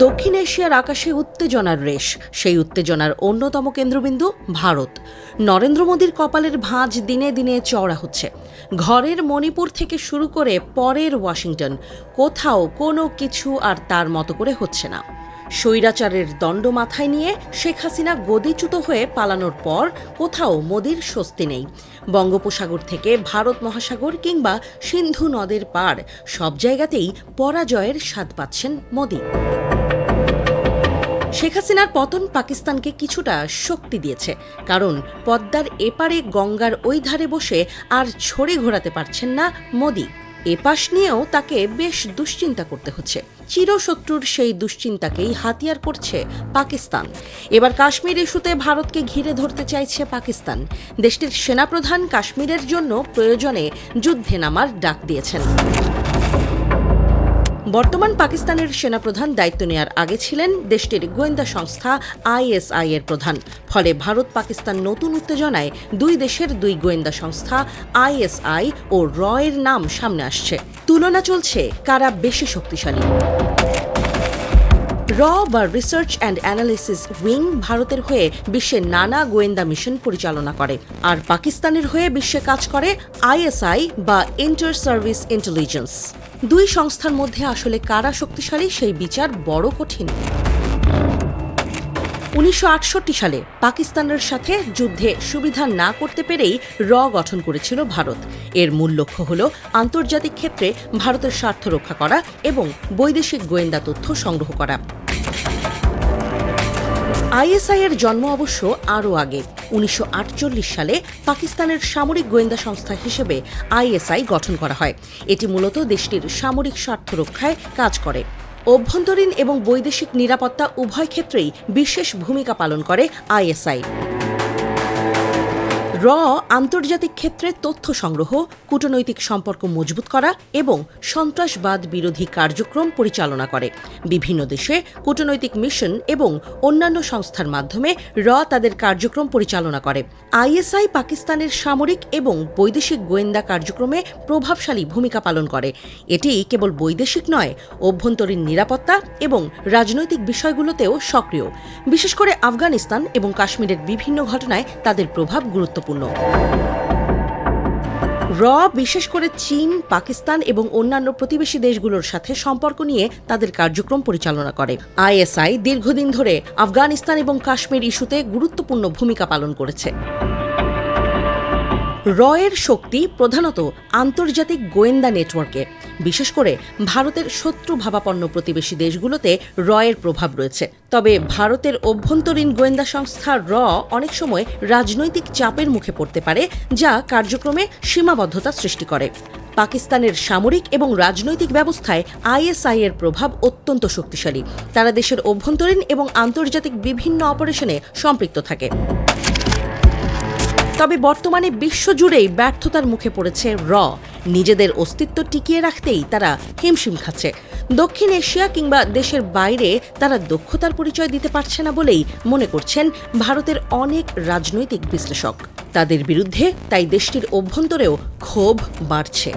দক্ষিণ এশিয়ার আকাশে উত্তেজনার রেশ। সেই উত্তেজনার অন্যতম কেন্দ্রবিন্দু ভারত। নরেন্দ্র মোদীর কপালের ভাঁজ দিনে দিনে চওড়া হচ্ছে। ঘরের মণিপুর থেকে শুরু করে পরের ওয়াশিংটন, কোথাও কোনো কিছু আর তার মতো করে হচ্ছে না। স্বৈরাচারের দণ্ড মাথায় নিয়ে শেখ হাসিনা গদিচ্যুত হয়ে পালানোর পর কোথাও মোদির স্বস্তি নেই। বঙ্গোপসাগর থেকে ভারত মহাসাগর কিংবা সিন্ধু নদের পার সব জায়গাতেই পরাজয়ের স্বাদ পাচ্ছেন মোদি। শেখ হাসিনার পতন পাকিস্তানকে কিছুটা শক্তি দিয়েছে, কারণ পদ্মার এপারে গঙ্গার ওই ধারে বসে আর ছড়ি ঘোরাতে পারছেন না মোদি। এপাশ নিয়েও তাকে বেশ দুশ্চিন্তা করতে হচ্ছে। চিরশত্রুর সেই দুশ্চিন্তাকেই হাতিয়ার করছে পাকিস্তান। এবার কাশ্মীর ইস্যুতে ভারতকে ঘিরে ধরতে চাইছে পাকিস্তান। দেশটির সেনাপ্রধান কাশ্মীরের জন্য প্রয়োজনে যুদ্ধে নামার ডাক দিয়েছেন। বর্তমান পাকিস্তানের সেনাপ্রধান দায়িত্ব নেওয়ার আগে ছিলেন দেশটির গোয়েন্দা সংস্থা ISI এর প্রধান। ফলে ভারত পাকিস্তান নতুন উত্তেজনায় দুই দেশের দুই গোয়েন্দা সংস্থা ISI ও র এর নাম সামনে আসছে। তুলনা চলছে কারা বেশি শক্তিশালী। র বা রিসার্চ অ্যান্ড অ্যানালিসিস উইং ভারতের হয়ে বিশ্বের নানা গোয়েন্দা মিশন পরিচালনা করে, আর পাকিস্তানের হয়ে বিশ্বে কাজ করে ISI বা ইন্টার সার্ভিস ইন্টেলিজেন্স। দুই সংস্থার মধ্যে আসলে কারা শক্তিশালী সেই বিচার বড় কঠিন। 1968 সালে পাকিস্তানের সাথে যুদ্ধে সুবিধা না করতে পেরেই র গঠন করেছিল ভারত। এর মূল লক্ষ্য হল আন্তর্জাতিক ক্ষেত্রে ভারতের স্বার্থ রক্ষা করা এবং বৈদেশিক গোয়েন্দা তথ্য সংগ্রহ করা। ISI এর জন্ম অবশ্য আরও আগে। 1948 সালে পাকিস্তানের সামরিক গোয়েন্দা সংস্থা হিসেবে ISI গঠন করা হয়। এটি মূলত দেশটির সামরিক স্বার্থ রক্ষায় কাজ করে। অভ্যন্তরীণ এবং বৈদেশিক নিরাপত্তা উভয় ক্ষেত্রেই বিশেষ ভূমিকা পালন করে ISI। র আন্তর্জাতিক ক্ষেত্রে তথ্য সংগ্রহ, কূটনৈতিক সম্পর্ক মজবুত করা এবং সন্ত্রাসবাদ বিরোধী কার্যক্রম পরিচালনা করে। বিভিন্ন দেশে কূটনৈতিক মিশন এবং অন্যান্য সংস্থার মাধ্যমে র তাদের কার্যক্রম পরিচালনা করে। ISI পাকিস্তানের সামরিক এবং বৈদেশিক গোয়েন্দা কার্যক্রমে প্রভাবশালী ভূমিকা পালন করে। এটি কেবল বৈদেশিক নয়, অভ্যন্তরীণ নিরাপত্তা এবং রাজনৈতিক বিষয়গুলোতেও সক্রিয়। বিশেষ করে আফগানিস্তান এবং কাশ্মীরের বিভিন্ন ঘটনায় তাদের প্রভাব গুরুত্বপূর্ণ। র বিশেষ করে চীন, পাকিস্তান এবং অন্যান্য প্রতিবেশী দেশগুলোর সাথে সম্পর্ক নিয়ে তাদের কার্যক্রম পরিচালনা করে। ISI দীর্ঘদিন ধরে আফগানিস্তান এবং কাশ্মীর ইস্যুতে গুরুত্বপূর্ণ ভূমিকা পালন করেছে। র এর শক্তি প্রধানত আন্তর্জাতিক গোয়েন্দা নেটওয়ার্কে। বিশেষ করে ভারতের শত্রুভাবাপন্ন প্রতিবেশী দেশগুলোতে র এর প্রভাব রয়েছে। তবে ভারতের অভ্যন্তরীণ গোয়েন্দা সংস্থা র অনেক সময় রাজনৈতিক চাপের মুখে পড়তে পারে, যা কার্যক্রমে সীমাবদ্ধতা সৃষ্টি করে। পাকিস্তানের সামরিক এবং রাজনৈতিক ব্যবস্থায় ISI এর প্রভাব অত্যন্ত শক্তিশালী। তারা দেশের অভ্যন্তরীণ এবং আন্তর্জাতিক বিভিন্ন অপারেশনে সম্পৃক্ত থাকে। তবে বর্তমানে বিশ্বজুড়েই ব্যর্থতার মুখে পড়েছে র। নিজেদের অস্তিত্ব টিকিয়ে রাখতেই তারা হিমশিম খাচ্ছে। দক্ষিণ এশিয়া কিংবা দেশের বাইরে তারা দক্ষতার পরিচয় দিতে পারছে না বলেই মনে করছেন ভারতের অনেক রাজনৈতিক বিশ্লেষক। তাদের বিরুদ্ধে তাই দেশটির অভ্যন্তরেও ক্ষোভ বাড়ছে।